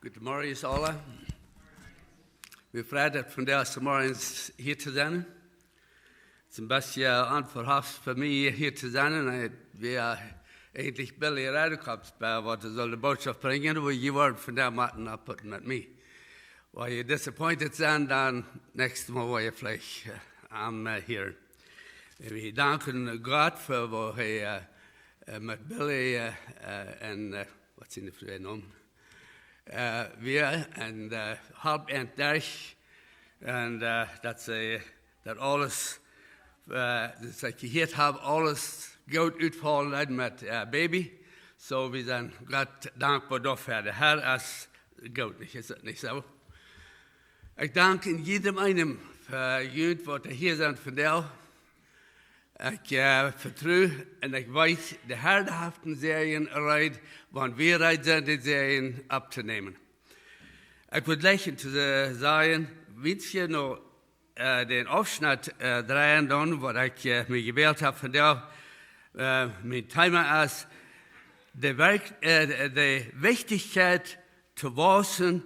Guten Morgen, is alle. Wir freuen uns von der morgens hier zu sein. Es ist ein bisschen unverhofft für mich hier zu sein. Wir eigentlich billig reingekommen, was soll die Botschaft bringen, wo je word von der Matten abputten mit mir. Weil ihr disappointed sind, dann nächstes Mal war ihr vielleicht hier. Wir danken Gott für, wo er mit Billy und was sind die für Namen? Wir und halb endlich und dass alles, dass ich gehört habe, alles gut uitvallen mit Baby. So wir sind Gott dankbar dafür. Der Herr ist gut, ist das nicht so? Ich danke jedem einen für jeden, die hier sind von dir. Ich vertraue und ich weiß, der Herr darf die Serien rein, wann wir rein sind, die Serien abzunehmen. Ich würde lächeln zu sagen, wenn wir noch den Aufschnitt drehen, dann, was ich mir gewählt habe von der, mein Thema ist, die Wichtichkjeit zu Waussen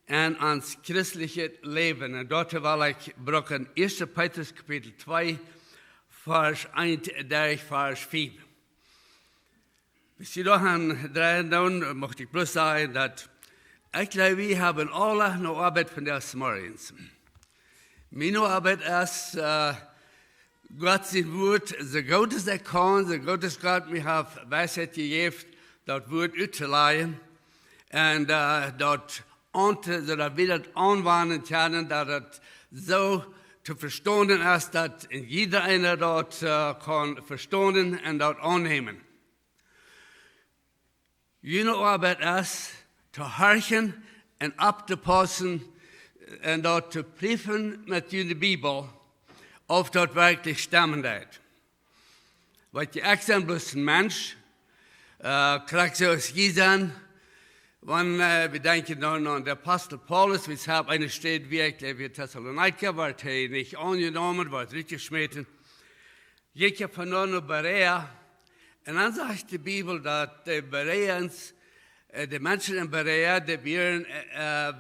und ans christliche Leben. Und dort will ich brauchen 1. Petrus Kapitel 2, Vers 1, Vers 4. Bis Sie da drehen, dann möchte ich bloß sagen, dass ich glaube, wir haben alle noch Arbeit von der Morgens. Meine Arbeit ist, Gott sein Wort, so gut es er kann, so gut es Gott mir hat Weisheit gegeben, das Wort auszuleihen und dort so dass wir das anwenden können, dass das so zu verstehen ist, dass jeder einer dort kann verstehen und dort annehmen. Jene Arbeit ist, zu horchen und abzupassen und dort zu prüfen mit der Bibel, ob dort wirklich stimmen wird. Weil ich bin bloß ein Mensch, kriegt so aus Gießen, wenn wir denken dann an den Apostel Paulus, weshalb eine steht, wie ich glaube, Thessaloniker, war er nicht angenommen, war zurückgeschmissen. Ich habe von nun Berea, und dann sagt die Bibel, dass die Bereans, die Menschen in Berea, die wären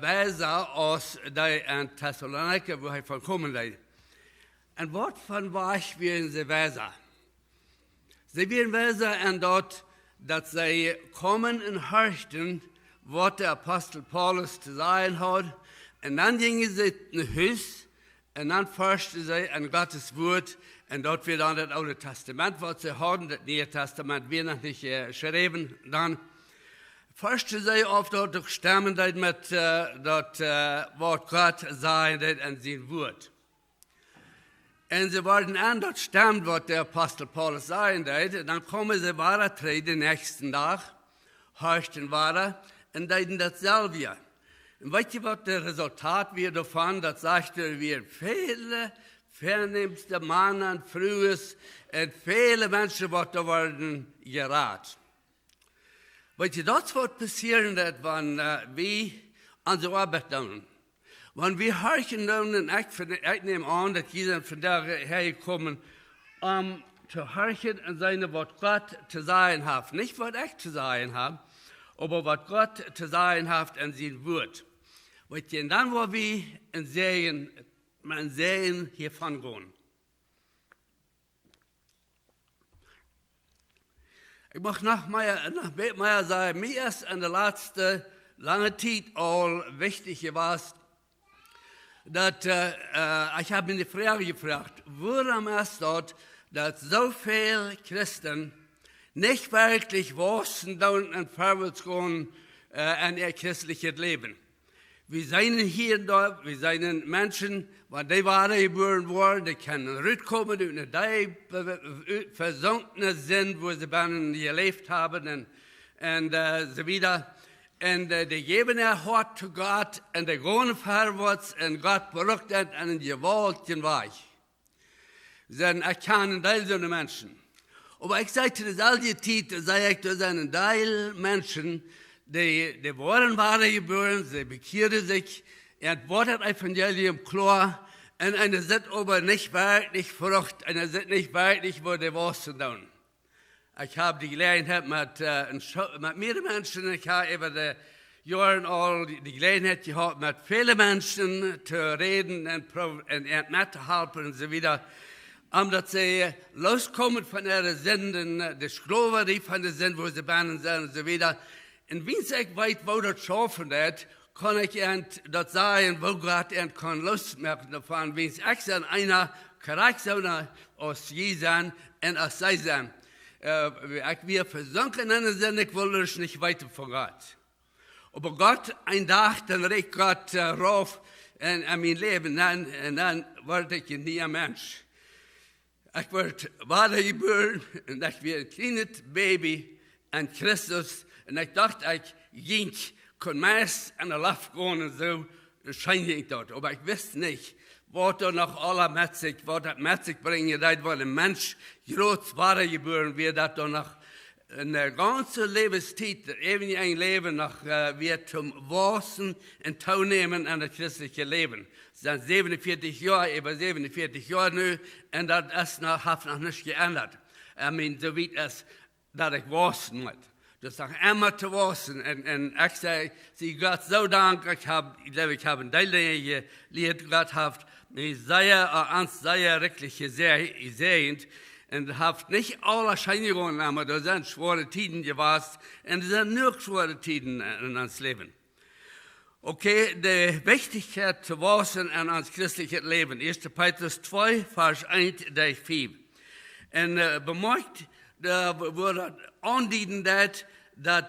weiser als die in Thessaloniker, wo er von kommen ist. Und was von was wären sie weiser? Sie wären weiser und dort, dass sie kommen und horchten, was der Apostel Paulus zu sagen hat. Und dann gingen sie in ein Haus und dann forschten sie an Gottes Wort. Und dort wird dann das Alte Testament, was sie haben, das Neue Testament wird noch nicht geschrieben. Dann forschten sie auf dort durch Stimmen mit dort, was Gott sagen wird an sein Wort. Und sie wollten an dort stimmen, was der Apostel Paulus sagen wird. Dann kommen sie weiter, den nächsten Tag, horchten weiter. Und dann dasselbe. Und weißt du, was das Resultat wird davon? Das sagte, wir viele vernehmste Männer frühes und viele Menschen, die da werden geraten. Weißt du, das wird passieren, wenn wir unsere Arbeit tun. Wenn wir horchen tun, und ich nehme an, dass jeder von daher kommen, zu horchen und seine, was Gott zu sagen hat. Nicht, was ich zu sagen habe, aber was Gott zu sagen hat an sein Wort. Und dann, wo wir in Serien hiervon gehen. Ich möchte noch mehr sagen, mir ist in der letzten langen Zeit all wichtig gewesen, dass ich habe mir die Frage gefragt, warum ist dort, dass so viele Christen nicht wirklich wachsen und vorwärts gehen in ihr christliches Leben. Wir sind hier da, wir sind Menschen, wenn die waren geboren worden, die können rückkommen in die versunkenen Sinn, wo sie gelebt haben und so wieder. Und die geben ihr Hort zu Gott und die gehen vorwärts und Gott beruhigt einen gewaltigen Weg. Sie erkennen diese Menschen. Aber ich sagte, das alte Titel, sage ich, das sind Teil Menschen, die waren geboren, sie bekehrten sich, wurde das Evangelium klar, und eine sind aber nicht wirklich Frucht, eine sind nicht wirklich, wo die Wurzeln tun. Ich habe die Gelegenheit mit mehreren Menschen, ich habe über Jahren all die Gelegenheit gehabt, mit vielen Menschen zu reden und mitzuhelfen und so weiter. Omdat sie loskommen von ihrer Sünden, die Sklaverei von der Sünde, wo sie bannen sind und so weiter. Und wenn ich weiß, wo das schaffen wird, kann ich das sagen, wo Gott kann losmachen davon, wenn ich einer Charakter aus Jesus und aus sie sind. Wir versunken in der Sünde, ich will nicht weiter von Gott. Aber Gott, ein Tag, dann regt Gott rauf in mein Leben, und dann werde ich nie ein Mensch. Ich werde weitergeboren und ich bin ein kleines Baby an Christus. Und ich dachte, ich kann meist an der Luft gehen und so, scheint ich dort. Aber ich wusste nicht, was da noch alle mit sich bringen, dass ein Mensch groß weitergeboren wird, dass da noch eine ganze Lebenszeit, eben ein Leben noch wird zum Waussen und teilnehmen an das christliche Leben. Es sind 47 Jahre, über 47 Jahre nu, und das ist hat noch nicht geändert. So wie es, dass ich waussen muss. Das ist auch immer zu waussen. Und ich sage, Gott so Dank, ich glaube, ich habe ein Teil gelehrt, Gott hat mich sehr wirklich gesehen. Und habt nicht alle Scheinigungen, aber da sind schwere Tiden gewesen. Und es sind nur schwere Tiden in uns Leben. Okay, die Wichtigkeit zu Waussen in uns christliches Leben. 1. Petrus 2, Vers 1, 5. Und bemerkt, da wurde andienen, dass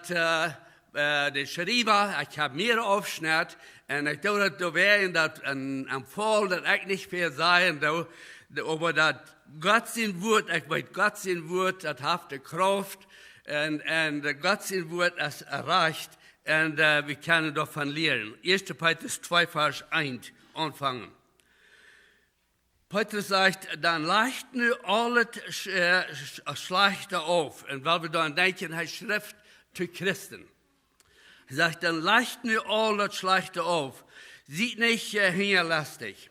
der Schreiber, ich habe mehr aufschnitt, und ich dachte, da wäre das am Fall, dass ich nicht viel sagen, aber das Gott sein Wort, ich weiß, Gott sein Wort, das hat die Kraft, und Gott sein Wort ist erreicht, und wir können davon lernen. 1. Petrus 2, Vers 1 anfangen. Petrus sagt, dann leicht nu alles Schlechte auf. Und weil wir dann denken, er schrift zu Christen. Er sagt, dann leicht nu alles Schlechte auf. Sieht nicht hinterlastig.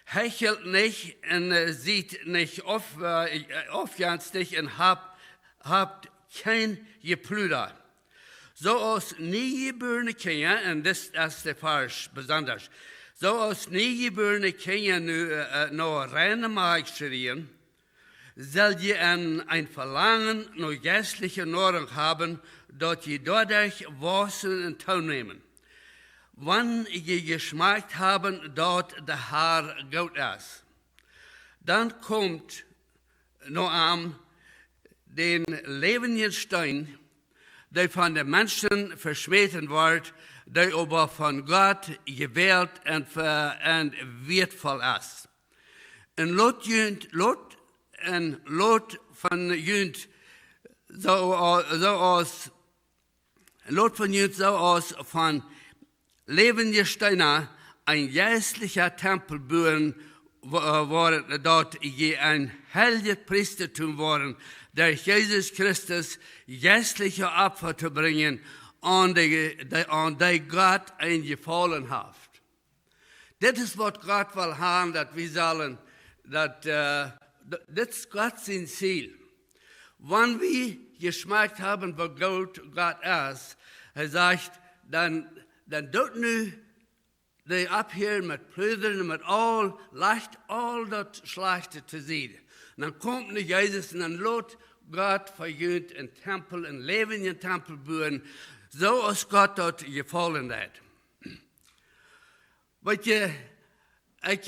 Hechelt nicht und sieht nicht aufjanstig und habt kein Geplüder. So aus niegeborene Kinder, und das ist der Vers besonders, so aus niegeborene Kinder nur reine Maag schreien, soll je ein Verlangen nach geistlicher Nahrung haben, dort je dadurch Waussen und teilnehmen. Wann je geschmeckt haben, dort der Herr Gott ist. Dann kommt noch am den lebenden Stein, der von den Menschen verschmäht wird, der aber von Gott gewählt und wertvoll ist. Und Lot von Jünd so aus von lebenden Steiner ein geistlicher Tempel bauen, worden dort je ein heiliges Priestertum worden, durch Jesus Christus geistliche Opfer zu bringen, an die Gott ein Gefallen hat. Das ist, was Gott will haben, dass wir sollen, das ist Gott sein Ziel. Wenn wir geschmeckt haben, wo Gott ist, er sagt, dann tut nu die abhören mit Brüdern, mit leicht all das Schlechte zu sehen. Und dann kommt nicht Jesus und dann lässt Gott verjüngt einen Tempel, einen lebenden Tempel bauen, so als Gott dort gefallen hat. Weißt du, ich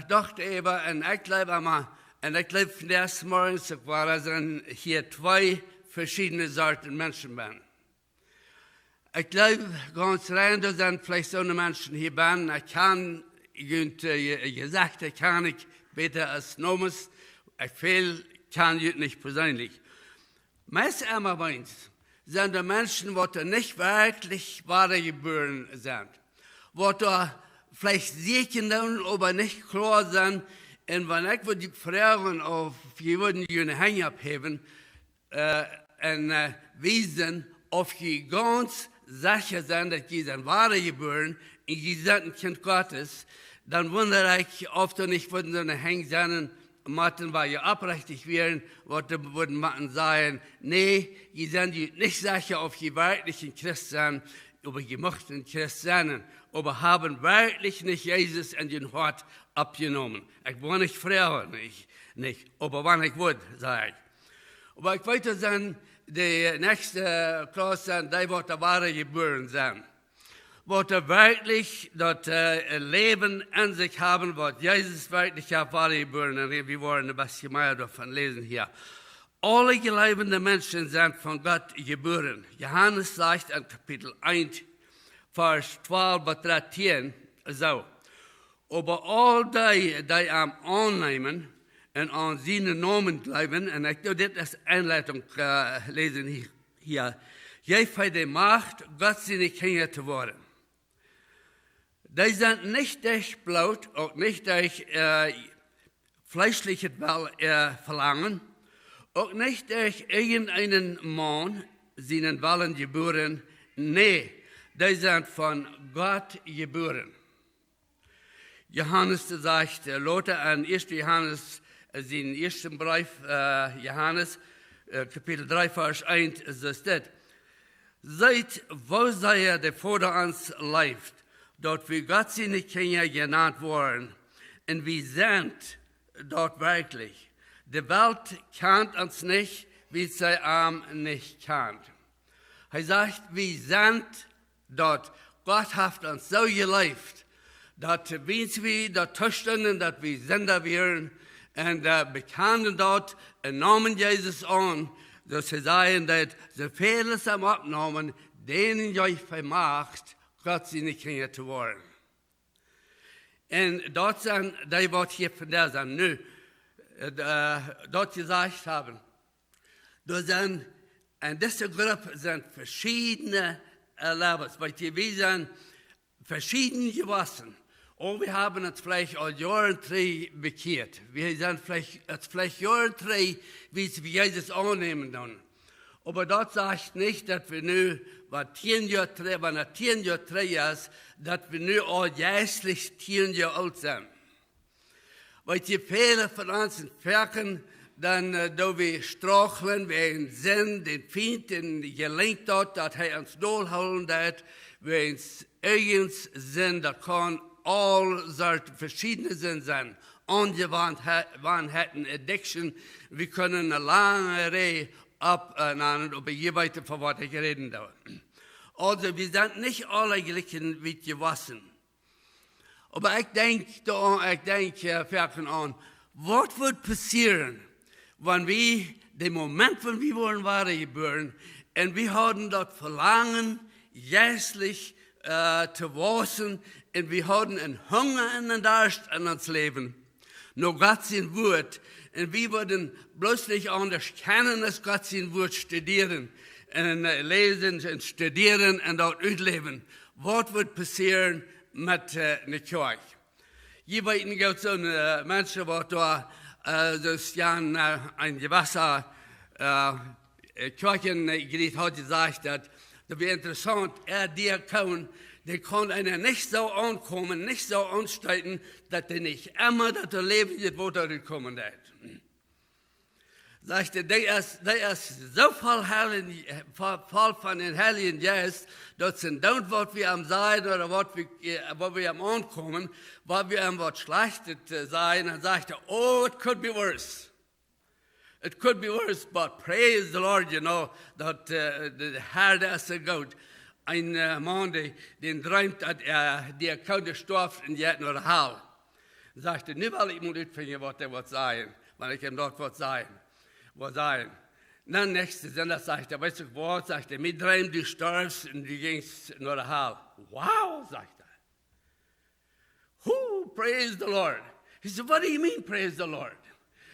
dachte eben, und ich glaube von des Morgens, ich war also hier zwei verschiedene Sorten Menschen bin. Ich glaube, ganz rein, da sind vielleicht so eine Menschen hier bin, ich kann, gesagt, ich kann nicht besser als Nomes, ich fehl, kann ich nicht persönlich. Meist einmal meins sind die Menschen, die nicht wirklich weitergeboren sind, die vielleicht sehen, aber nicht klar sind, und wenn ich die Fragen auf die Hänge abheben, und wiesen, auf die ganz sicher sind, dass die sind weitergeboren, und die sind ein Kind Gottes, dann wundere ich oft nicht, wo so eine Hänge sind, Martin war ja abrechtig werden, würden Martin sagen, nee, die sind nicht sicher auf die wirklichen Christen, aber gemachten Christen, aber haben wirklich nicht Jesus in den Hort abgenommen. Ich war nicht früher, nicht, aber wann ich wollte, sage ich. Aber ich wollte sagen, die nächste Klasse, die wird der wahre geboren sein. Wird wirklich das Leben in sich haben, wird Jesus wirklich auf wahre geboren. Und wir wollen ein bisschen mehr davon lesen hier. Alle geleibende Menschen sind von Gott geboren. Johannes sagt in Kapitel 1, Vers 12 bis 13 so. Aber all die am annehmen und an seinen Namen bleiben, und ich will das als Einleitung lesen hier. Je für die Macht, Gott seine Kinder zu werden. Die sind nicht durch Blut, auch nicht durch fleischliches Verlangen, auch nicht durch irgendeinen Mann, seinen Willen geboren. Nee, die sind von Gott geboren. Johannes sagt, Lothar an 1. Johannes, den ersten Brief, Johannes, Kapitel 3, Vers 1, so steht, seid, wo sei der Vater uns leibt, dort wie Gott seine Kinder genannt worden, und wir sind dort wirklich. Die Welt kennt uns nicht, wie sie nicht kennt. Er sagt, wir sind dort. Gott hat uns so geliebt, dass wenn wir dort stehen, dass wir Sünder wären, und bekennen dort im Namen Jesus an, dass sie sagen, dass sie Fehler haben abgenommen, denen euch vermacht, Gott seine Kinder zu werden. Und dort sind, die wird hier von der sein, nö, dort gesagt haben, da sind, in dieser Gruppe sind verschiedene Lebens, weil wir sind verschieden gewachsen. Und wir haben uns vielleicht als Jahre 3 bekehrt. Wir sind vielleicht Jahre 3, wie wir Jesus annehmen dann. Aber dort sagt nicht, dass wir nur, wenn 10 Jahre 3 ist, dass wir nur all jährlich 10 Jahre alt sind. Weil die Fehler von uns wirken, dann, da wir straucheln, wir sind den Feind, den gelenkt hat, dass er uns durchholen hat, wir uns eigens sind, da kann all solche verschiedene sein. Angewohnheiten, Addiction, wir können eine lange Reihe abnehmen, aber je weiter von was ich reden darf. Also, wir sind nicht alle gleich wie gewachsen. Aber ich denke, fängt an, was wird passieren, wenn wir, den Moment, wenn wir waren geboren, und wir hatten dort Verlangen, jährlich zu wachsen, und wir hatten einen Hunger und einen Durst in uns Leben. Nur Gott sein Wort, und wir würden bloß nicht anders kennen, als Gott sein Wort studieren, und lesen und studieren und dort ausleben. Was wird passieren mit der Kirche? Je weiter gibt es so Menschen, die da das ein Gewasser Kirchenglied hat gesagt, dass das wäre interessant, der kann einer nicht so ankommen, nicht so ansteigen, dass der nicht immer das Leben wird, wo er kommen wird. Sagte, der ist so voll von den Heiligen Geist, dass sie don't, was wir am sein oder wo wir am ankommen, weil wir am was Schlechtes sein, dann sagte, oh, it could be worse. It could be worse, but praise the Lord, you know, that the Herr ist so gut. Ein Mann, den träumt, dass der Kunde gestorben in der oder Hall. Sagte, nicht weil ich muss utfinden, was der wird sein, weil ich ihm dort was sein. Dann nächste Sender sagt er, weißt du was, sagt er, mit dreim du stirbst und du gingst nur der Hall. Wow, sagt er. Who, praise the Lord. He said, what do you mean, praise the Lord?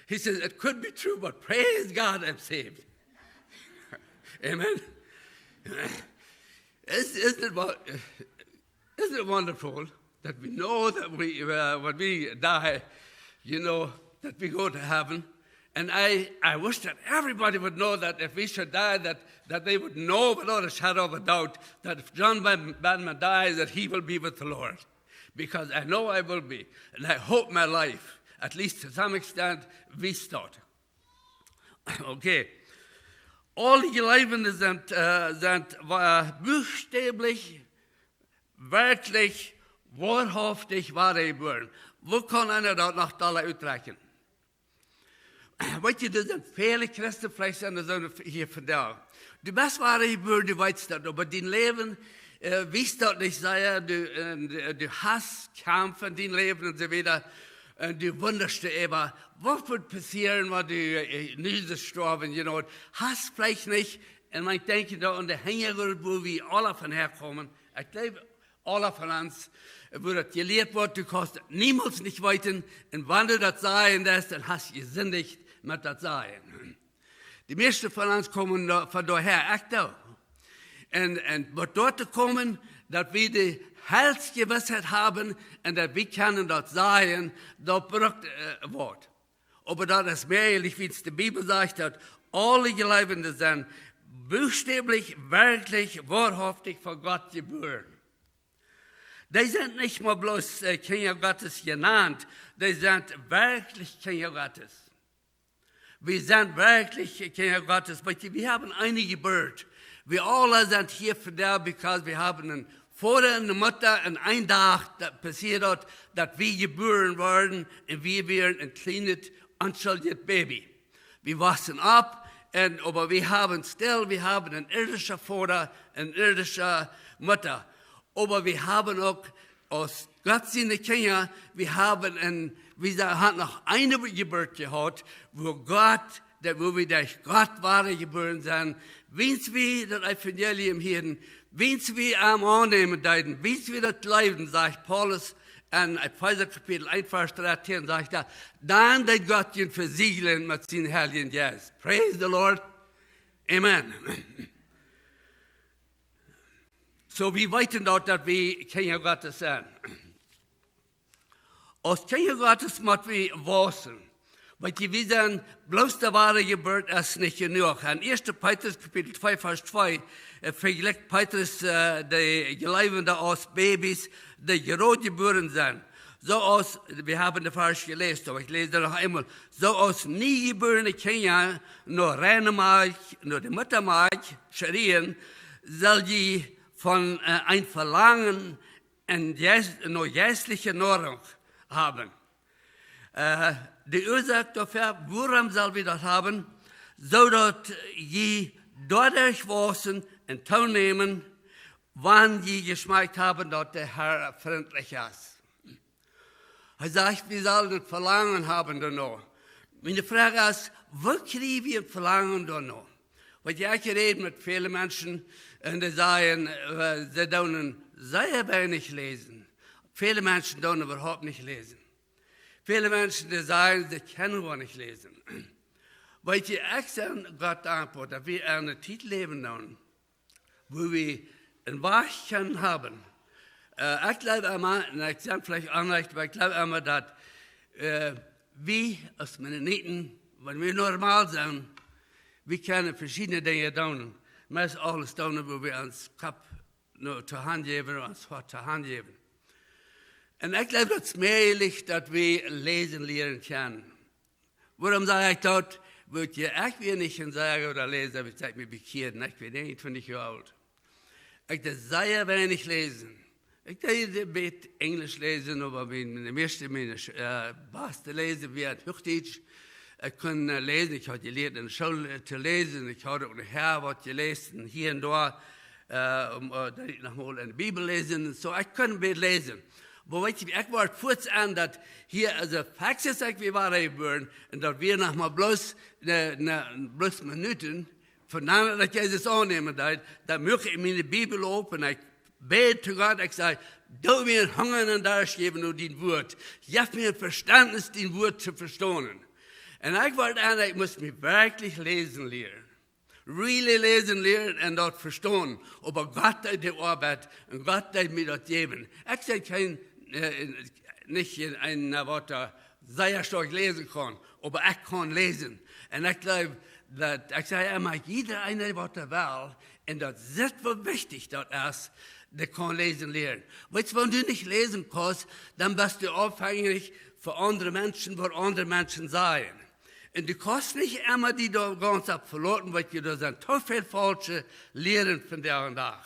He says, it could be true, but praise God, I'm saved. Amen. Isn't it wonderful that we know that when we die, you know, that we go to heaven? And I wish that everybody would know that if we should die, that they would know without a shadow of a doubt that if John Banman dies, that he will be with the Lord. Because I know I will be. And I hope my life, at least to some extent, we start. Okay. Alle Geleibende sind buchstäblich wirklich, wahrhaftig wahre geboren. Wo kann einer dort nach Dollar uitreichen? Weet je, er zijn viele Christen, vielleicht sind er hier vandaag. Du bist wahre geboren, du weißt das, aber dein Leben, wie das nicht sei, du hast Kampf in dein Leben und so weiter. Du wunderst dir immer, was wird passieren, wenn du niedergestorben, hast vielleicht nicht. Und ich denke da an der Hängergrund, wo wir alle von herkommen. Ich glaube, alle von uns, wo das gelehrt wird, du kannst niemals nicht weiten. Und wenn du das sein lässt, dann hast du gesündigt mit das Sein. Die meisten von uns kommen von daher, echt auch. Und wird dort kommen, dass wir die Heilsgewissheit haben und dass wir können das sein, das braucht Wort. Aber das ist mehrjährlich, wie es die Bibel sagt, dass alle Gläubigen sind buchstäblich, wirklich, wahrhaftig von Gott geboren. Die sind nicht mal bloß Kinder Gottes genannt, die sind wirklich Kinder Gottes. Wir sind wirklich Kinder Gottes. Wir haben eine Geburt. Wir alle sind hier für da, weil wir haben einen Vater und eine Mutter und ein Tag passiert hat, dass wir geboren wurden und wir wären ein kleines, unschuldiges Baby. Wir wachsen ab, aber wir haben einen irdischen Vater, eine irdische Mutter. Aber wir haben auch aus Gott seine Kinder, wir haben noch eine Geburt gehabt, wo wir durch Gott waren geboren sind, wenn wir das Evangelium hören, wenn wir am annehmen deuten, wenn wir das leiden, sagt Paulus in Epheser Kapitel 1, Vers 13, sagt er, dann wird Gott ihn versiegeln mit seinem Heiligen Geist. Praise the Lord. Amen. So, wir wissen dort, dass wir Kinder Gottes sind. Als Kinder Gottes müssen wir wachsen. Weil wir sind, bloß der wahre Geburt ist nicht genug. In 1. Petrus Kapitel 2, Vers 2 vergleicht Petrus die Gläubigen aus Babys, die gerade geboren sind. So aus, wir haben den Vers gelesen, aber ich lese noch einmal. So aus nie geborene Kinder, nur reine Milch, nur die Muttermilch, schrien, soll die von ein Verlangen nur geistliche Nahrung haben. Die Ursache dafür, worum soll wir das haben, so dass je dadurch wachsen und teilnehmen, wann je geschmeckt haben, dass der Herr freundlich ist. Er sagt, wir sollen ein Verlangen haben danach. Meine Frage ist, wo kriegen wir ein Verlangen danach? Weil ich rede mit vielen Menschen, und die sagen, sie dürfen sehr wenig lesen. Viele Menschen dürfen überhaupt nicht lesen. Viele Menschen, die sagen, sie können wohl nicht lesen. Weil ich Gott antworte, dass wir einen Titel leben sollen, wo wir ein Wahrheit haben. Ich glaube immer, und ich sage vielleicht auch nicht, aber ich glaube immer, dass wir als Mennoniten, wenn wir normal sind, wir können verschiedene Dinge tun. Meist alles tun, wo wir uns Kopf nur zur Hand geben, uns Wort zur Hand geben. Und ich glaube, das ist mehrlich, dass wir lesen lernen können. Warum sage ich das? Würde ich will nicht sagen oder lesen, aber ich sage mir bekehrt, ich bin 21 Jahre alt. Ich darf sehr wenig lesen. Ich darf ein bisschen Englisch lesen, aber meine beste Lesen wird Wichtichkjeit. Ich kann lesen, ich habe gelernt in der Schule zu lesen, ich habe auch nachher was gelesen, hier und da, nochmal in der Bibel lesen, so ich kann ein bisschen lesen. Aber ich war kurz an, dass hier, also Praxis, wir waren geboren, und dass wir nochmal bloß Minuten, von dann, dass ich das annehmen darf, dann möchte ich meine Bibel auf und ich bete zu Gott, ich sage, du mir Hunger und Durst geben und dein Wort. Gib mir Verständnis, dein Wort zu verstehen. Und ich wollte an, ich muss mich wirklich lesen lernen. Really lesen lernen und dort verstehen. Aber Gott hat die Arbeit und Gott hat mir das geben. Ich sage nicht ein Wort, sehr stark lesen kann, aber ich kann lesen. Und ich glaube, ich sage immer, jeder eine Wort der Welt, und das ist so wichtig, das ist, der kann lesen lernen. Weißt du, wenn du nicht lesen kannst, dann bist du abhängig von anderen Menschen, wo andere Menschen sein. Und du kannst nicht immer die da ganz verloren, weil da sind so viele falsche Lehren von der und nach.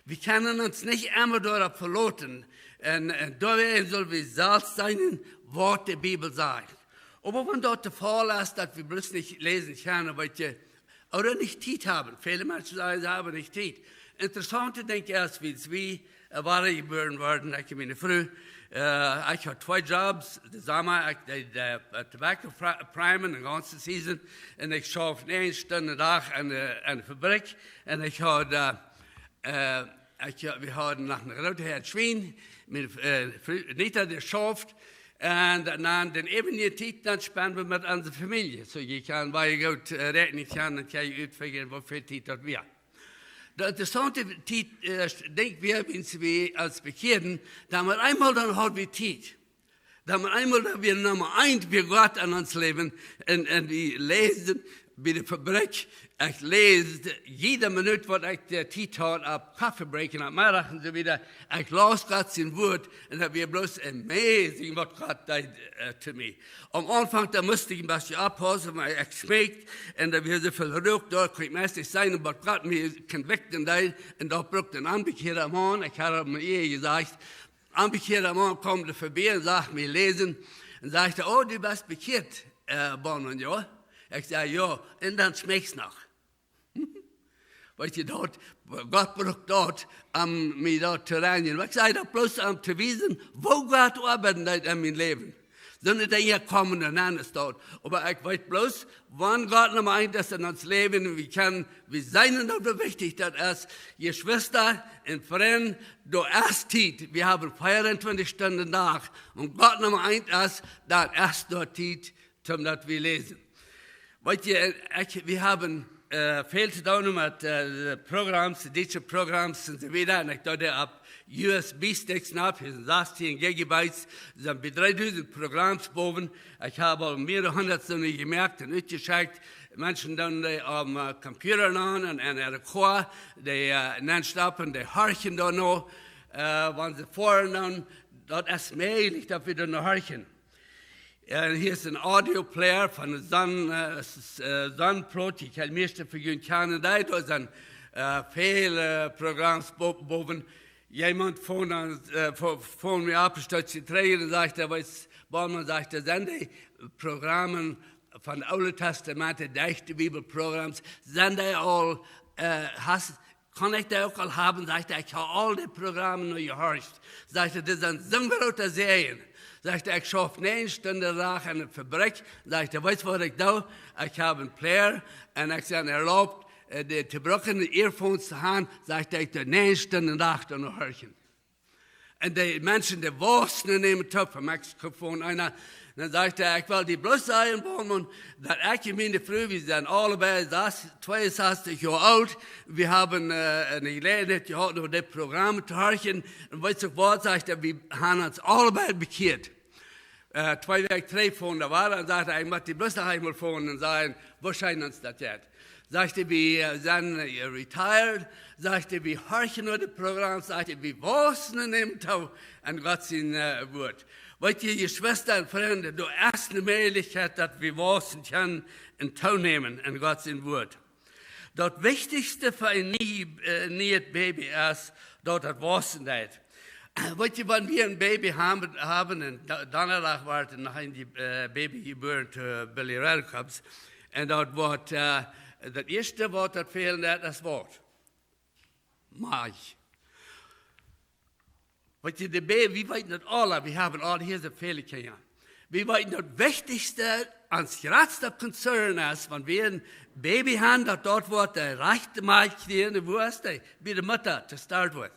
Wir können uns nicht immer darauf verlassen. Und da soll wir Salz sein, was die Bibel sagt. Aber wenn dort der Fall ist, dass wir bloß nicht lesen können, weil wir oder nicht Zeit haben. Viele Menschen sagen, sie haben nicht Zeit. Interessant, denke ich, ist, wie war ich geboren worden. Ich meine Frau, ich hatte 2 Jobs. Den Sommer, ich Tobacco primen, die ganze Season. Und ich schaffte 1 Stunde Tag an der Fabrik. Und ich hatte, wir hatten nach einer Rote Schwein, mit Nita, der schafft. Und dann den ewigen Zeit, dann sparen wir mit unserer Familie. So ich kann, weil ich gut rechnen kann, und kann ich ausfigern, wie viel Zeit das wir. Der interessante Zeit, denken wir, wenn wir als Bekehrten, da wir einmal dann haben wir Zeit. Da wir einmal, da wir Nummer 1 für Gott an uns leben, und wir lesen, bei der Fabrik, ich lese jede Minute, was ich der Zeit habe, ab Kaffeebrechen, ab Mittag und so wieder. Ich las Gott sein Wort und da wir bloß amazing, was Gott sagt zu mir. Am Anfang, da musste ich ein bisschen abpassen, weil ich schmeckt und da wir so viel Ruck, da kann ich meistens sein, was Gott mir convicted und da braucht ein anbekehrter Mann, ich habe mir gesagt, anbekehrter Mann kommt vorbei und sagt mir lesen und sagte, oh, du bist bekehrt, Born, ja? Ich sage, ja, und dann schmeckt's noch. Weil ich dort, Gott braucht dort, mich dort zu reinigen. Ich sage doch bloß, zu wissen, wo Gott arbeitet in meinem Leben. Sondern der hier kommen und dann ist dort. Aber ich weiß bloß, wann Gott noch meint, dass in uns leben, wir sein doch wichtig, dass Geschwister und Freunde, du erst Zeit, wir haben 24 Stunden Tag. Und Gott noch meint, dass erst dort Zeit, dass wir lesen. Weißt du, wir haben viel zu tun mit Programms, deutsche Programms und so weiter. Und ich dachte, ab USB-Sticks nach, wir sind 16 Gigabytes, sind bei 3000 Programms boven. Ich habe mehrere hundert gemerkt und ausgeschickt. Menschen dann am Computer an und an der Chor, die non-stop die horchen da noch, wenn sie vorhin dann, dort ist möglich, dass wir da noch horchen. Hier ist ein Audio-Player von Sonnenplot. Ich kann mir für Kanada, da sind viele Programme boven. Jemand von mir ab, statt zu drehen, und sagte, Baumann sagte, sind die Programme von Alten Testament, die echten Bibelprogramms, sind die all, kann ich die auch all haben? Sagte, ich habe all die Programme noch gehört. Sagte, das sind so große Serien. Sagte, ich schaffe 9 Stunden nach in der Fabrik. Sagte, weißt du, was ich tue? Ich habe einen Player und ich bin erlaubt, die zerbrochenen Earphones zu haben. Sagte, ich tue 9 Stunden nach noch hören. Und die Menschen, die Waussen nehmen Top vom Mikrofon einer, dann sagte er, ich will die bloß sagen, Baumann, dass ich und meine Frau, wir sind alle bei 62 Jahre alt, wir haben eine Gelegenheit gehabt, noch die Programme zu hören. Und weißt du was, sagte er, wir haben uns alle bei bekehrt. 2 Wochen, 3 von der Wahl, dann sagte er, ich möchte die bloß noch einmal von und sagen, wo scheint uns das jetzt? Sagte, wir sind retired, sagte, wir hören nur das Programm, sagte, wir Waussen nehmen Tau an Gott sein Wort. Weißt du, ihr Schwestern und Freunde, du hast eine Möglichkeit, dass wir Waussen können und Tau nehmen an Gott sein Wort. Das Wichtigste für ein neues Baby ist, dort das Waussen ist. Weißt du, wenn wir ein Baby haben und danach warten, nachdem die Baby geboren zu Billy Radcliffs, und dort wird, das erste Wort, das fehlt, das Wort. Milch. Weißt du, die Baby, wir wissen nicht alle, wir haben alle hier so viele Kinder. Wir wissen, das Wichtigste, ans größte Konzern ist, wenn wir ein Baby haben, dass dort wird der rechte Milch kriegen, wo ist der? Bei der Mutter, zu start with.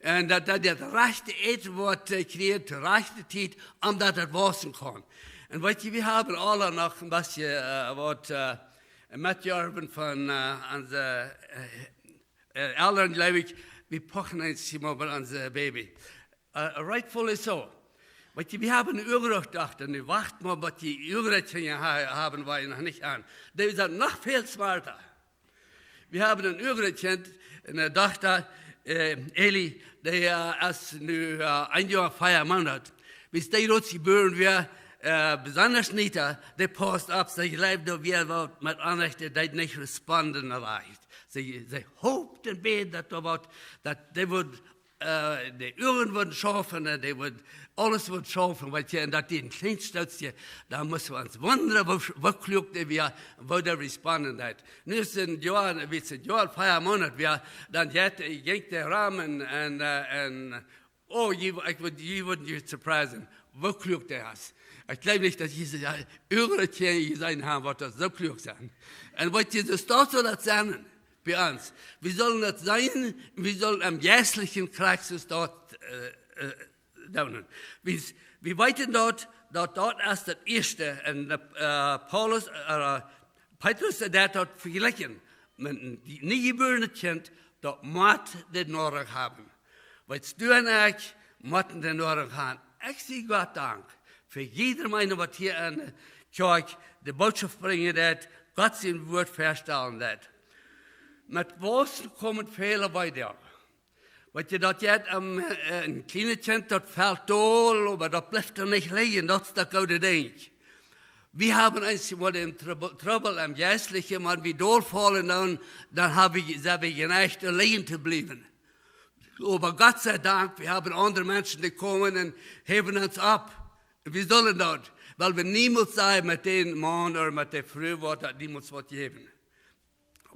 Und dass das rechte Eten wird kriegen, zur rechten Zeit, dass das wachsen kann. Und weißt du, wir haben alle noch ein bisschen mitgearbeitet von unseren Eltern, glaube ich, wir pochen uns mal bei unserem Baby. Rightfully so. Weißt du, wir haben überhaupt gedacht, und wir warten mal, was die übrigen haben, wir noch nicht an. Die sind noch viel smarter. Wir haben einen übrigen, eine Tochter, Eli, der ist nu 1 Jahr 4 Monate. Bis die dort geboren wird, besonders Nita, der passt ab, sie lebt da, wie mit Anrecht, die nicht responden erreicht. Sie hoopten en beden dat er wat, dat die wordt, de uren worden schaffen, en die wordt, alles wordt schaffen, weet je, en dat die een klein stukje, daar moeten we ons wonderen, wat klopt we, wat de respondendheid. Nu is het een jaar, weet je, een jaar, 5 maanden, dan ging de ramen en je wordt je surprisen, wat klopt er is. Ik geloof niet dat je uren zijn hebben wat dat zo klopt zijn. En wat je dus dat zo dat zijn, bij ons. We zullen het zijn, we zullen am geistlichen Christus dort doen. We weten dat is het eerste. En Petrus had dat vergelijken. Met een nieuwgeborene kind, dat moet dit nodig hebben. Wat du en ik moeten dit nodig hebben. Ik zie God dank voor iedereen wat hier aan de kerk de boodschap brengen dat, God zijn woord verstellen dat. Met Waussen komen vele bij daar. Wat je dat hebt, een kleine kind dat valt door, maar dat blijft er niet liggen, dat is dat oude ding. We hebben eens wat in trouble en geistliche, maar we doorvallen, dan hebben we geen echte leven te blijven. Aber Gott sei Dank, wir haben andere Menschen, die kommen und heben uns ab. Wir sollen das, weil wir niemals sein mit den Mann oder mit der Frau, was niemals was geben.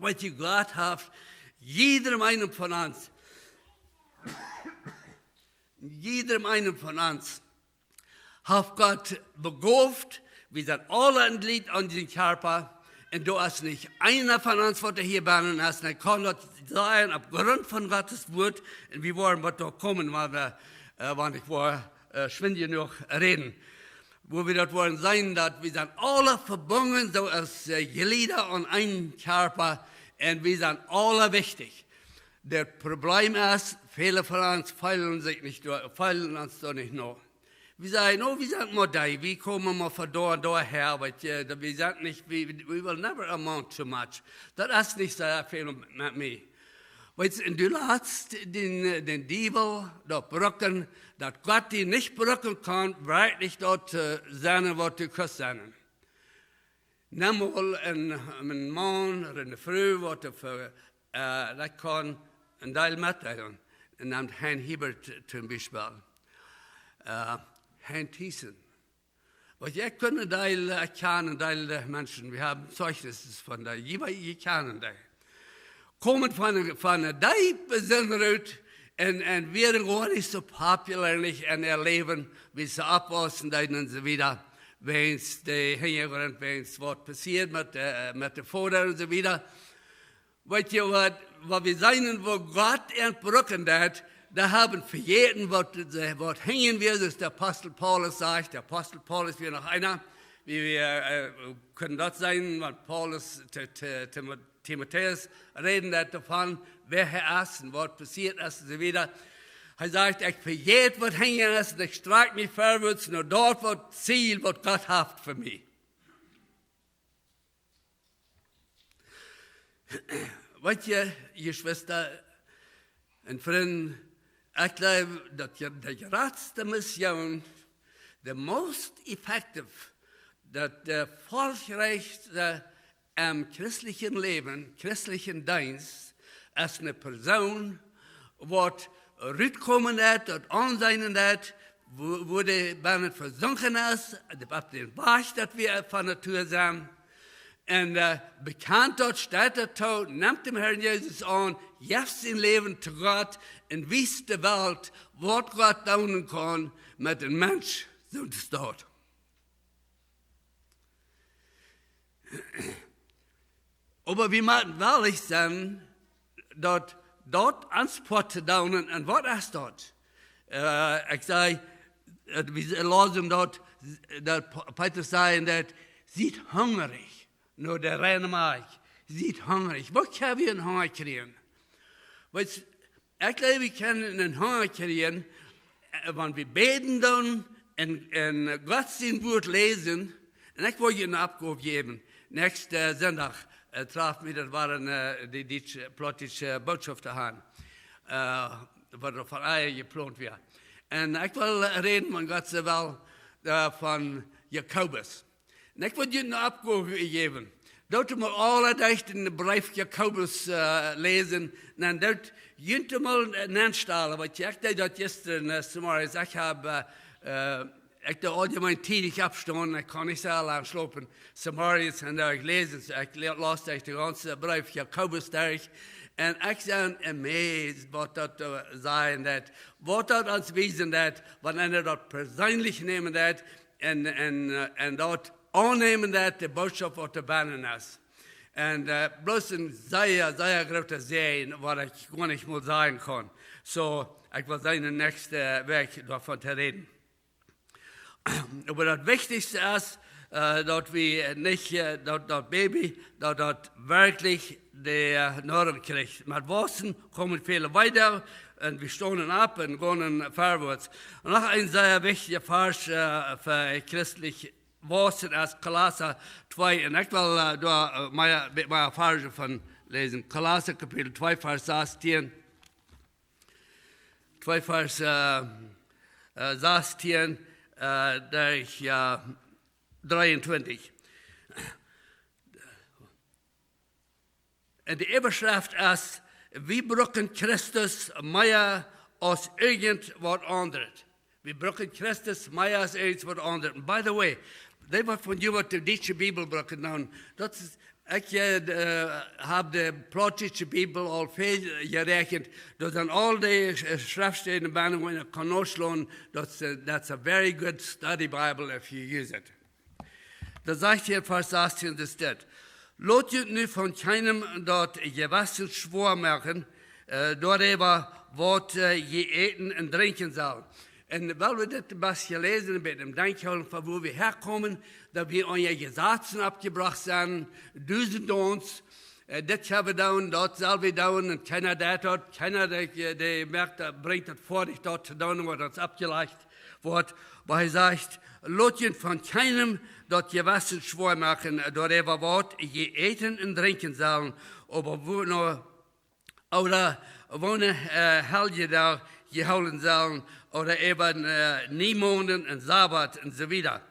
Wat je Gott hat, jedem einen von uns, hat Gott begabt, wir sind alle ein Glied an diesem Körper, und du hast nicht einer von uns, was hier bin, hast nicht kann das sein, aufgrund von Gottes Wort, und wir wollen was da kommen, weil wir, wann ich war, schwind genug reden, wo wir dort wollen sein, dass wir sind alle verbunden, so als Glieder an einen Körper, und wir sind alle wichtig. Das Problem ist, viele von uns feilen uns da nicht noch. Wir sagen, oh, wir sind mal da, wir kommen mal von da und daher, aber wir sind nicht, we will never amount to much. Das ist nicht sehr viel mit mir. Weißt du, du lässt den Diebel dort brücken, dass Gott die nicht brücken kann, wirklich dort sein, was du kannst sein. Nimm mal einen Mann oder eine Frau, was du für, das kann ein Teil mitteilen. Und dann Herrn Hiebert zum Beispiel. Herrn Thiessen. Was ich kann ein Teil erkennen, ein Teil der Menschen, wir haben Zeugnisses von da, je kennen da. Kommen von der Besonderheit und werden gar nicht so populär nicht in ihr Leben, wie sie abwassen und so wieder. Wenn es die Hintergrund, wenn es was passiert mit der Vater und so wieder. Weißt du, was wir sagen, wo Gott entbrücken hat, da haben für jeden, was hängen wir, das der Apostel Paulus sagt. Der Apostel Paulus wäre noch einer. Wir können das sein, was Paulus Timotheus reden davon, wer er ist und was passiert ist und so wieder. Er sagt, ich für jeden, was hängen ist, und ich streike mich vorwärts, nur dort, was Ziel, was Gott hat für mich. Weißt du, ihr Schwester und Freunde, ich glaube, dass die geradste Mission, the most effective, der erfolgreichste im christlichen Leben, christlichen Dienst, ist eine Person, die rückkommen hat und ansehen hat, wo die Bahn versunken ist, auf den Bach, dass wir von Natur sind. Und bekannt dort steht der Tod, nimmt dem Herrn Jesus an, jetzt sein Leben zu Gott und wisst der Welt, was Gott tun kann mit dem Mensch, so ist dort. Aber wir müssen wahrlich sein, dort Antwort zu tun, und was ist dort? Ich sage, wir lassen dort, Petrus sagen, dass sieht hungrig. Nur der reine Mark sieht hungrig. Was können wir einen Hunger kriegen? Ich glaube, wir können einen Hunger kriegen, wenn wir beten dann und Gott sein Wort lesen. Und ich wollte Ihnen eine Abgabe geben. Nächsten Sonntag traf mich, das waren die plottische Botschafter haben, was von Eier geplant wird. Und ich will reden von Gott sei von Jakobus. Und ich wollte Ihnen eine Abgabe geben. dort mal alle dicht in de brief Jacobus lezen. En dort junt mal nenstalen. Want ik deed dat gisteren, Samaris. Ik heb... ik de algemeen tidig opstaan. Ik kan niet zo lang slapen. Samaris en daar ik lezen. Ik las de ganze brief Jacobus daar. En ik ben amazed wat dat zijn dat. Wat dat ons wijzen dat. Wanneer dat persoonlijk nemen dat. En dat aannemen dat de boodschap wat te bannen is. En bloos een zeer grote zee wat ik gewoon niet moet zijn kan. Zo, ik wil zijn de nächste week daarvan te reden. Maar het wichtigste is dat we niet, dat baby, dat werkelijk de norm krijgt. Met Waussen komen veel verder en we staan op en gaan voorwaarts. En nog een zeer wichtige vers voor christelijk Waussen is Kolosser 2. En ik wil daar mijn versen van lezen. Kolosser kapitel 2 vers 16. 2 vers 16. 23. En de overschrift is, we brauchen Christus meer als irgend wat anders. We brauchen Christus meer als irgend wat anders. And by the way, they wat van jullie wat de Duitse Bibel brauchen dan, dat is, ik heb de Plattdeutsche Bibel al veel gerekend. Dat zijn al die schriftsteden bijna waar je kan naslaan. That's a very good study Bible if you use it. Dat zegt hier in vers 16 dus dit. Laat je nu van keinem dat gewassen schwor maken, darüber wat je eten en drinken zal. En wel we dit een beetje lezen, met hem denkhouden van waar we herkomen, dat we aan je gezaten opgebracht zijn, duizend ons, dit hebben we doen, dat zal we doen, en keiner dat doet, keiner die merkt, dat brengt het voor zich dat te doen, wat ons opgelegd wordt. Maar hij zegt, laat je van keinem dat je wassen schwor maken, darüber wat je eten en drinken zal, oder wonen hel je daar gehouden zal, oder eben Niemonden en Sabbat en so weiter.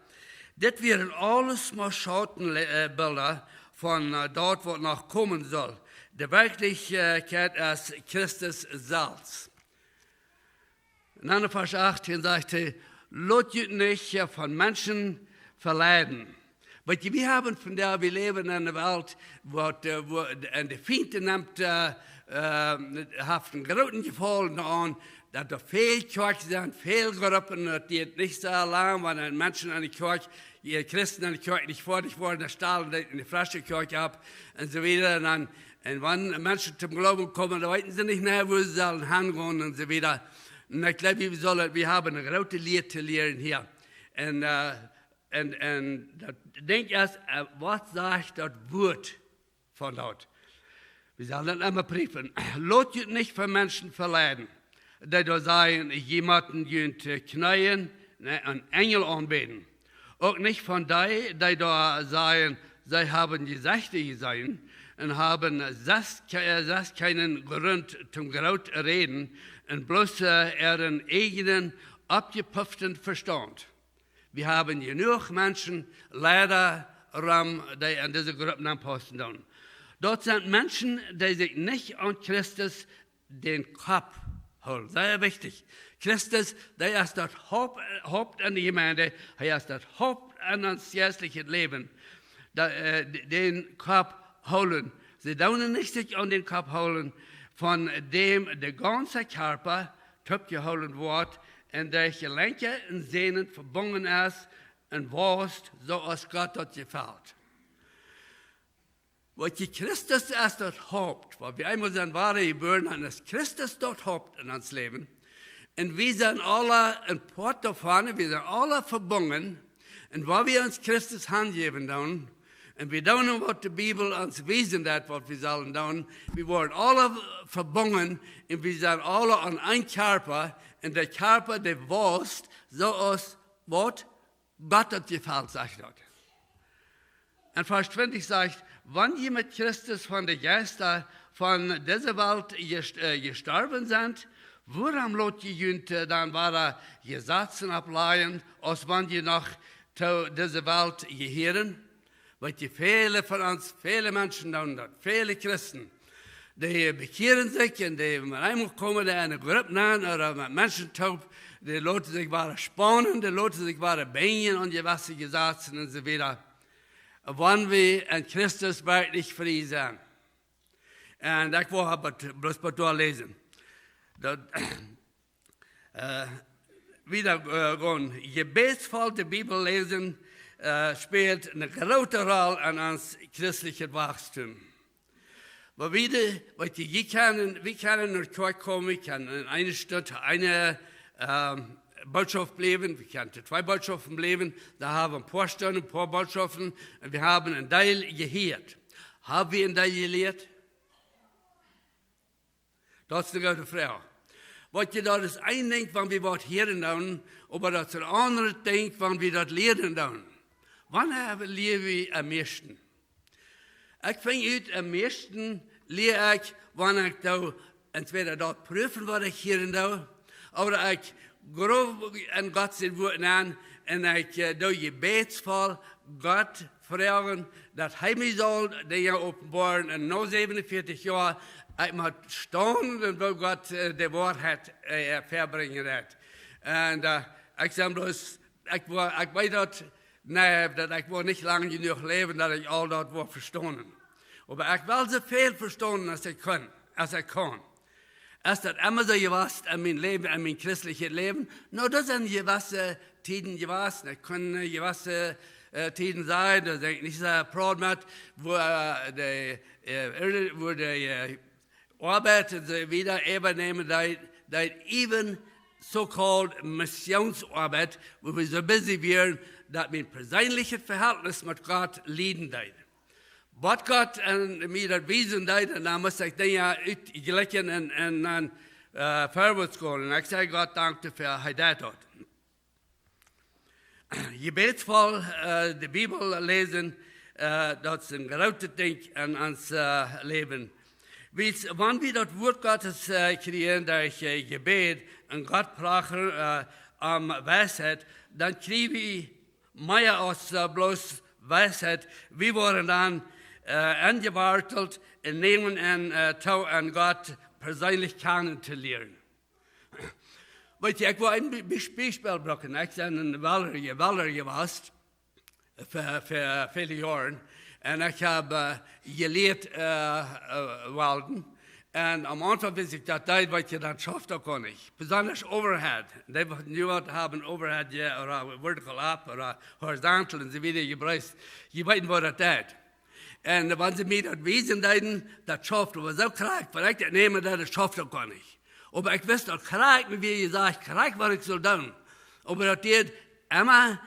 Dit waren alles maar Schautenbilder van dort wat nog komen zal. De werkelijkheid is Christus zelfs. In ander vers 18 zegt hij, laat je niet van mensen verleiden. Want we hebben vandaag, we leven in een wereld, en de vrienden neemt, heeft een grote geval aan, dat er veel kerken zijn, veel groepen, die het niet zo lang, wanneer mensen aan de kerk, die Christen aan de kerk niet voordig worden, dan stalen die in de frisse kerk op, en zo weiter. En wanneer mensen zum Glauben komen, dan weten ze niet meer, wo ze zullen heengaan, en zo weiter. En ik geloof, we hebben een grote leer te leren hier. En dat denk ik, wat zegt dat woord van dat? We zullen dat immer brieven. Laat je niet van mensen verleiden. Die da zeggen, jemanden junt knien, een engel aanbeten. Ook niet van die da sagen, zij hebben gezegde gezien en hebben zes keinen Grund zum Graut reden en bloß ihren eigenen abgepufften Verstand. Wir haben genug Menschen, leider, die an diese Gruppen anpassen tun. Dort sind Menschen, die sich nicht an Christus den Kopf holen. Sehr wichtig. Christus, der ist das Haupt an die Gemeinde, er ist das Haupt an das geistliche Leben. Den Kopf holen. Sie dürfen nicht sich an den Kopf holen, von dem der ganze Körper abgeholt wird, en der Gelenke en Sehnen verbunden ist und wächst, so als Gott das gefällt. Weil Christus ist das Haupt, weil wir einmal sind wahre geboren, dann ist Christus das Haupt in uns Leben. Und wir sind alle ein Port davon, wir sind alle verbunden. Und weil wir uns Christus hingeben tun, und wir tun, was die Bibel uns wiesen hat, was wir sollen tun, wir werden alle verbunden und wir sind alle an einem Körper. Und der Körper, der wächst, so als was Gott hat gefällt, sagt Gott. Und Vers 20 sagt, wenn ihr mit Christus von der Geister von dieser Welt gestorben sind, warum lot ihr dann weiter gesetzen ableihen, als wenn ihr noch zu dieser Welt gehören? Weet je, viele von uns, viele Menschen dort, viele Christen, die bekehren sich und die mit einmal kommen, die eine Gruppe an oder mit Menschen taub, die Leute sich waren spannen, die Leute sich waren bängen und was sie gesagt und so weiter. Wann wir in Christus wirklich frei sind. Und ich will aber bloß mal durchlesen. Wieder gehen. Gebetsvoll die Bibel lesen spielt eine große Rolle an uns christlichen Wachstum. Aber wieder, wir können in die Kirche kommen, wir können in eine Stadt eine Botschaft bleiben, wir können 2 Botschaften bleiben, da haben wir ein paar Stunden, ein paar Botschaften, und wir haben einen Teil gehört. Haben wir einen Teil gelehrt? Das ist eine gute Frage. Was ihr da das ein denkt, wenn wir was hören dann, aber das ein anderes denkt, wenn wir das lernen dann. Wann lernen wir am meisten? Ich fange ut am meisten lehre ich, wenn ich da entweder dort prüfen, was ich hören da, oder ich grob an Gott sein Wort an und ich da gebetsvoll Gott fragen, dass mich soll, der ja offenbaren, in noch 47 Jahren, ich muss staunen, wo Gott der Wort hat, verbringen hat. Und ich sage bloß, ich weiß dort, dass ich nicht lange genug leben, dass ich all dort verstanden. Aber ich will so viel verstehen, als ich kann. Es hat immer so gewesen in meinem Leben, in meinem christlichen Leben. Nur das sind gewisse Tiden gewesen. Es können gewisse Tiden sein, da denke ich nicht so proud mit, wo die Arbeit wieder übernehmen, die eben so-called Missionsarbeit, wo wir so busy werden, dass mein persönliches Verhältnis mit Gott leiden wird. Was Gott mir das wiesen hat, und dann muss ich dann ja ausgleichen und vorwärts gehen. Und ich sage Gott danke für das dort. Gebetsvoll die Bibel lesen, das ist ein großes Ding in uns Leben. Wenn wir das Wort Gottes kriegen durch Gebet und Gott brauchen am Weisheit, dann kriegen wir mehr als bloß Weisheit. Wir wollen dann angewartet und nehmen an Gott persönlich kennenzulernen. Weet je, ich war ein Beispiel bringen. Ich bin in Wälder gewesen für viele Jahre. Und ich habe gelehrt Walden. Und am Anfang wusste ich, dass das schafft auch nicht. Besonders Overhead. Die haben Overhead oder Vertical Up oder Horizontal und so wieder gebraucht. Die wissen, was das ist. Und wenn sie mir das wissen, das schafft, aber so krank, weil ich das nehme, das schafft auch gar nicht. Aber ich wusste auch krank, wie gesagt, krank, was ich soll tun. Aber das geht immer,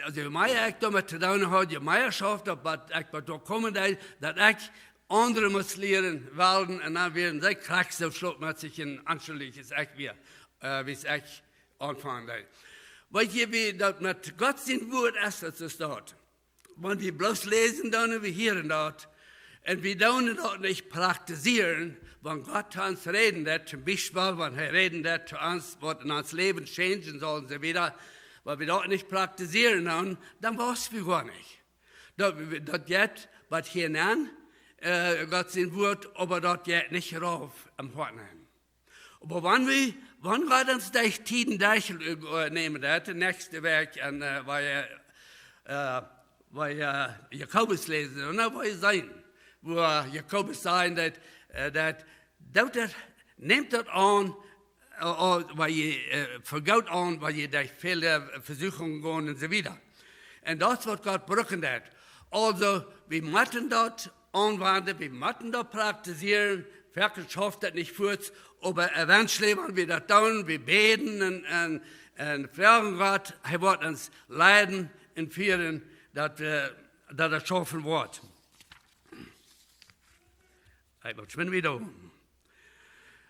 also je mehr ich damit zu tun habe, je mehr schafft, dass ich da kommen will, dass ich andere muss lernen werden, und dann werden sie krank, so schluckmäßig in anständiges Ich wie es ich anfangen will. Weil je wie das mit Gott sein Wort ist, das ist dort. Wenn wir bloß lesen, dann wir hören dort, und wir dort nicht praktizieren, wenn Gott zu uns reden wird, zum Beispiel, wenn er reden wird zu uns, was in uns Leben changen soll und so wieder, weil wir dort nicht praktizieren, dann wissen wir gar nicht. Das geht, was hier nennen, Gott sein Wort, aber dort geht nicht rauf am Horten. Aber wenn Gott uns die Tiden durchnehmen wird, der nächste Weg, weil Jakobus lesen, und da will sein, wo Jakobus sagt, dass nehmt das an, weil ihr vergaut an, weil ihr durch viele Versuchungen gehen und so weiter. Und das wird Gott brauchen hat. Also, wir müssen das anwenden, wir müssen das praktizieren, vielleicht schafft das nicht kurz, aber eventuell, wenn wir das tun, wir beten und fragen Gott, er wird uns leiden und führen, dass das schaffen wird. Ich bin wieder um.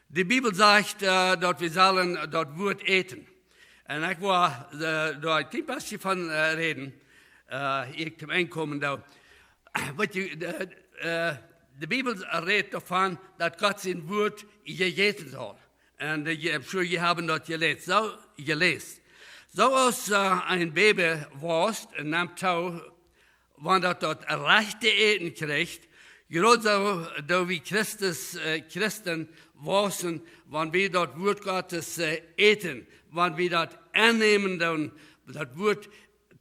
Die Bibel sagt, dass wir sollen das Wort eten. Und ich war da ein bisschen von reden, ich zum Einkommen da. Die Bibel redet davon, dass Gott sein Wort gegessen soll. Und ich bin sure, ihr habt das gelesen. So als ein Baby wächst und nimmt wann dort rechte Eten kriegt, gerade so, da wie Christen Waussen, wann wir dort Wort Gottes eten, wann wir dort annehmen, dann das Wort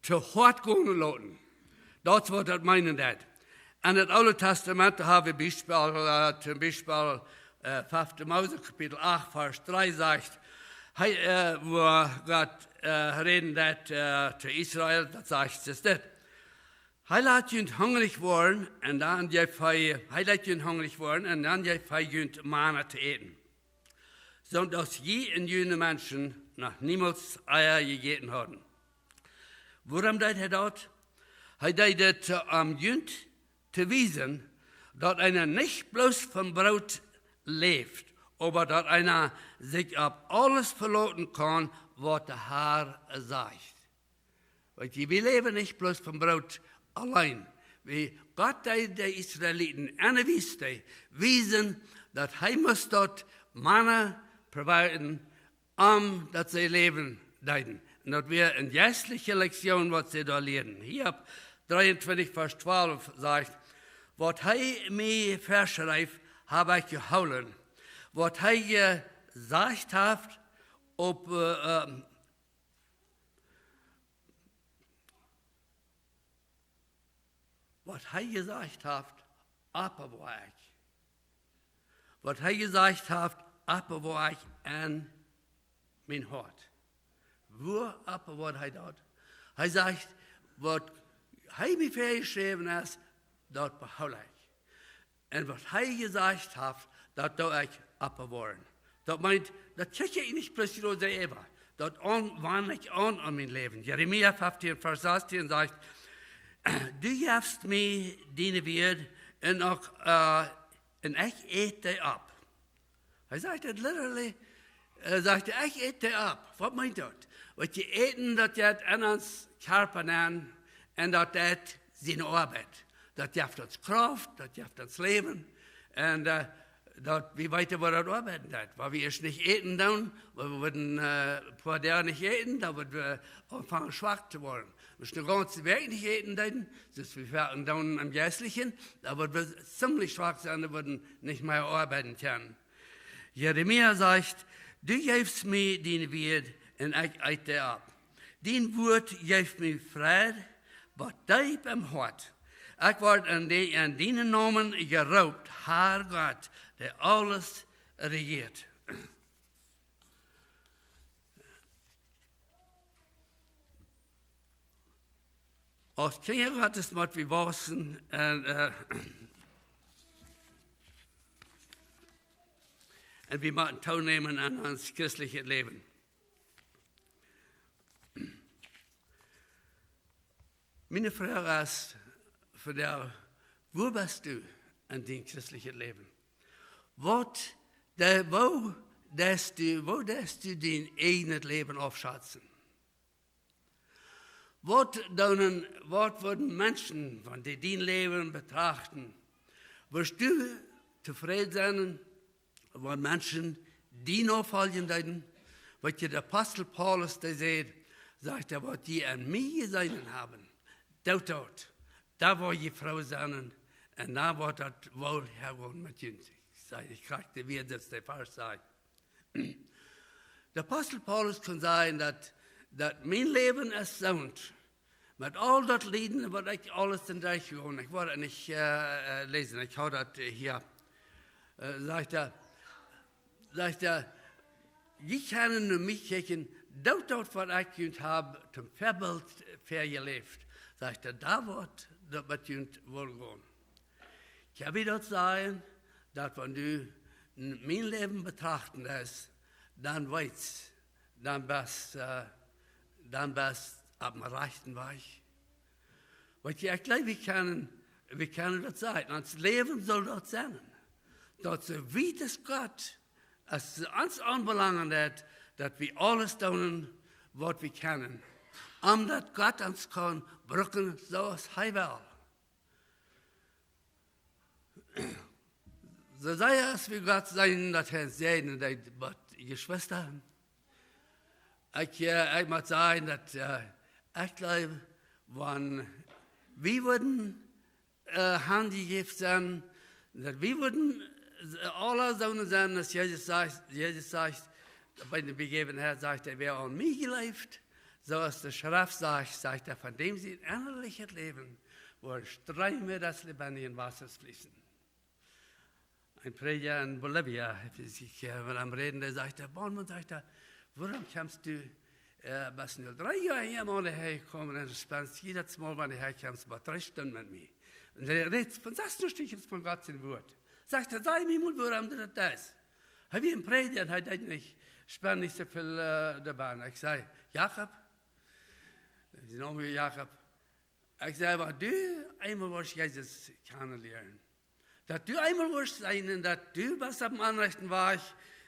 zu hart gehen lassen. Das wird das meinen. In das Alte Testament haben wir zum Beispiel 5. Mose, Kapitel 8, Vers 3 sagt, wo Gott redet zu Israel, das sagt es das. Hij laat je hungrig worden en dan je Manna te eten. Zodat je en jullie mensen nog niemals Eier gegeten hadden. Waarom deed hij dat? Hij deed het om junt te wijzen dat einer niet bloos van brood leeft, maar dat einer zich op alles verlaten kan wat de Heer zegt. Want we leven niet bloos van brood allein. Wie Gott de Israeliten angewiesen, wiesen, dat hij moest dort Manna providen, dat zij leven deiden. En dat weer een geestliche Lektion, wat ze daar leren. Hier op 23, vers 12 zegt, wat hij mij verschrijft, heb ik gehouden. Wat hij gezegd heeft op wat hij gezegd heeft, appenwaar ik. Wat hij gezegd heeft, appenwaar ik aan mijn hart. Waar appenwaar hij dat? Hij zegt, wat hij mij voorgeschreven is, dat behoud ik. En wat hij gezegd heeft, dat doe ik appenwaar. Dat meint, dat check ik niet precies zo even. Dat waan ik aan mijn leven. Jeremia 15, vers 16 zegt, du gevst mij dine weer en ik eet die op. Hij zegt het literally, ik eet die op. Wat meint dat? Wat je eten, dat je het aan ons karpen aan en dat het zijn arbeid. Dat je heeft ons kracht, dat je heeft ons leven. En dat we weten wat dat arbeid is. Waar we eerst niet eten doen, we worden voor daar niet eten, dan worden we anfangen schwach te worden. Als we de ganze Weg nicht eten würden, dus wir werden dann am Geistlichen, da würden wir ziemlich schwach sein, da würden nicht mehr arbeiten können. Jeremia sagt, du gibst mir dein Wort und ich eite ab. Dein Wort gibt mir Friede, was deep im Hart. Ich werde an deinen Namen geraubt, Herr Gott, der alles regiert. Als kinderen had het met wie Waussen en we moeten toenemen aan ons christliche leven. Mijn vraag is voor jou, waar bist du in dein christliche leven? Wo darfst du dein eigenes Leben aufschätzen? Wat worden Menschen, van die dein Leben betrachten? Wirst du zufrieden sein, wenn Menschen die nachfolgen werden? Was der Apostel Paulus sagt, was die an mir gesehen haben, dort, da war die Frau sein, und da war das wohl hergehen mit uns. Ich kriegte wieder, dass der Vers sagt. Der Apostel Paulus kann sagen, dass mein Leben ist gesund. Mit all das Lieden, was ich alles in durchgegangen. Ich wollte nicht lesen, ich habe das hier. Sagt er, ich kann nur mich checken, dort, was ich gehört habe, zum Vorbild vergelebt. Sagt er, da wird das mit uns wohl gehen. Ich habe dort sagen, dass wenn du mein Leben betrachten lässt, dann weißt, dann bist auf dem rechten Weg. Weil ich glaube, wir können das sagen. Unser Leben soll dort sein. Dort so wie das Gott es uns anbelangt hat, dass wir alles tun, was wir können. Dass Gott uns kann brücken, so es er will. So sei es, wie Gott sein, dass er sehen, dass die Geschwister, ich muss sagen, dass ich glaube, wenn wir würden handgegeben sein, dass wir würden alle so sein, dass Jesus sagt, bei der Begebenheit sagt er, wer an mich gelebt, so als der Schrift sagt er, von dem sie ein innerliches Leben, wo Ströme des lebendigen Wassers fließen. Ein Prediger in Bolivia, ich am Reden, der sagte, Bornmann, sagt er, warum kommst du, bist nur 3 Jahre hier mal hergekommen und spannst jedes Mal, wenn du herkommst, aber 3 Stunden mit mir. Und er redet von 6 Stückchen von Gott sein Wort. Sagt er, sei mir mal, warum du das? Habe ich einen Prediger, hat er nicht, spann nicht so viel dabei. Ich sage, Jakob, sie nennen mich Jakob. Ich sage, aber du einmal wirst Jesus kennenlernen. Dass du einmal wirst sein, dass du bist auf dem anrechten Weg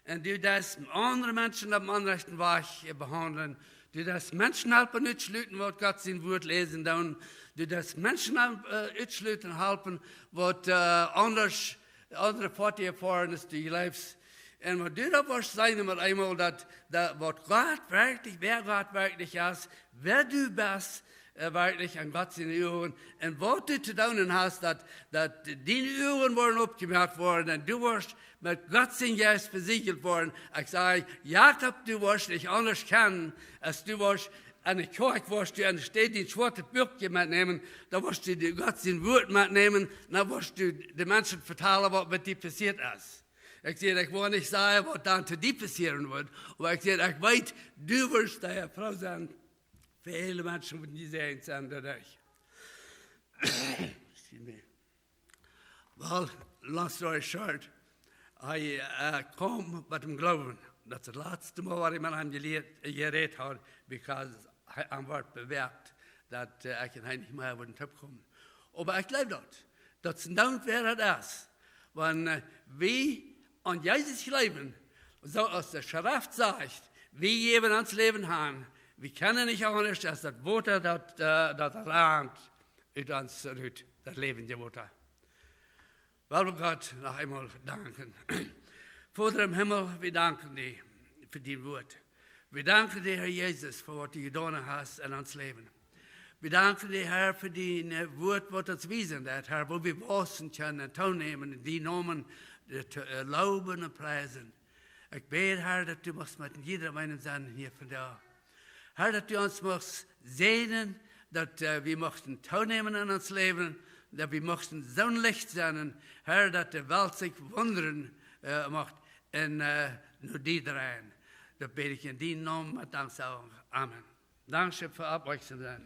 und du das andere Menschen auf dem anrechten Weg behandeln. Du das Menschen helfen, nicht schlüten, was Gott sein Wort lesen, dann du das Menschen nicht schlüten, helfen, was andere Party erfahren ist, die lebst. Und wenn du da wirst sein, einmal, dass was Gott wirklich, wer Gott wirklich ist, wer du bist, wirklich an Gott seine Ohren. Und was du zu tun hast, dass deine Ohren worden abgemacht worden und du wirst mit Gott sein Geist versiegelt worden. Ich sage, Jakob, du wirst dich anders kennen, als du wirst an der Kirche wirst du an der Stelle die schwarze Bürger mitnehmen, da wirst du Gott sein Wort mitnehmen, dann wirst du den Menschen vertellen, was mit dir passiert ist. Ich sage, ich will nicht sagen, was dann zu dir passieren wird, aber ich sage, ich weiß, du wirst eine Frau sein. Viele Menschen würden die sehen sein dadurch. Well, long story short, ich kom mit dem Glauben. Das ist das letzte Mal, was ich mit ihm geredet habe, because ich word bewegt, dass ich nicht mehr auf den Tipp komme. Aber ich glaube dort, dass es dann wäre das, wenn wir an Jesus leben, so als der Schrift sagt, wir geben ans Leben haben, wir können nicht anders, als das Wasser, das Land, uns rührt, das lebende Wasser. Weil wir Gott noch einmal danken. Vater im Himmel, wir danken dir für dein Wort. Wir danken dir, Herr Jesus, für was du getan hast in uns Leben. Wir danken dir, Herr, für dein Wort, was uns wiesen hat, Herr, wo wir Waussen können, teilnehmen, in die Namen loben und preisen. Ich bete, Herr, dass du machst mit jeder meinen Sinn hier von da. Herr, dass du uns machst sehen, dass wir möchten teilnehmen in uns Leben, dass wir möchten so ein Licht sein, Herr, dass die Welt sich wundern macht in nur die dreien. Da bete ich in deinem Namen mit Danksagung. Amen. Dankeschön für Aufmerksamkeit.